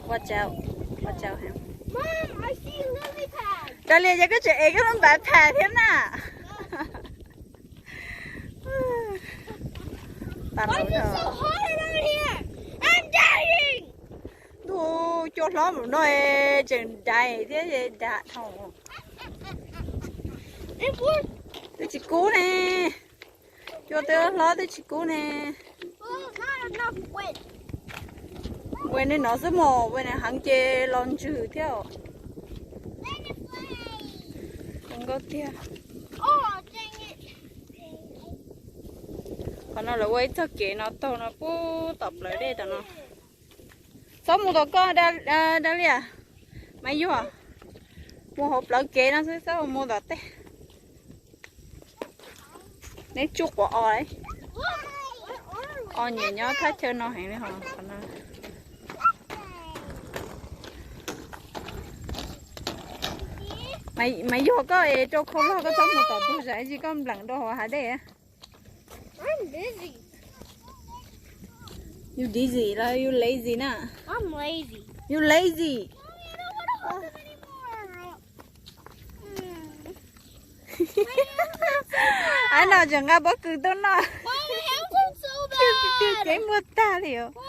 Watch out. Watch out him. Mom, I see lily pads. Đây là cái chuyện cái con bà thà thế nào? Why is it so hot around here? I'm dying. Thôi cho nó một nơi chừng đầy thế gì đã không? It worked. Tôi chỉ cú nè. Cho tôi lo tôi chỉ cú nè. Well, not enough wind. Bên này nó sẽ mò, bên này hắn chê lon chữ theo. Let it play. Không có theo. Oh, dang it. Còn nó là quay cho kỹ nó to nó bố tập lại đây tao nó. Sao mua đồ con đã lìa? Mày vô à? Mua hộp lỡ kỹ nó sẽ sao mua đồ tê. Lấy chút của o đấy. O nhiều nhó thắt chơi nó hẹn đấy hả? Còn nó. Mày vô có cho không lo có sống một tập bút giải gì có lần đâu hả đây á? I'm busy. You dizzy là you lazy nè. I'm lazy. You lazy. I don't want to hold them anymore. Anh nào chẳng nghe bất cứ tôi nói. My hands are so Chưa bad. cái mua ta liệu. My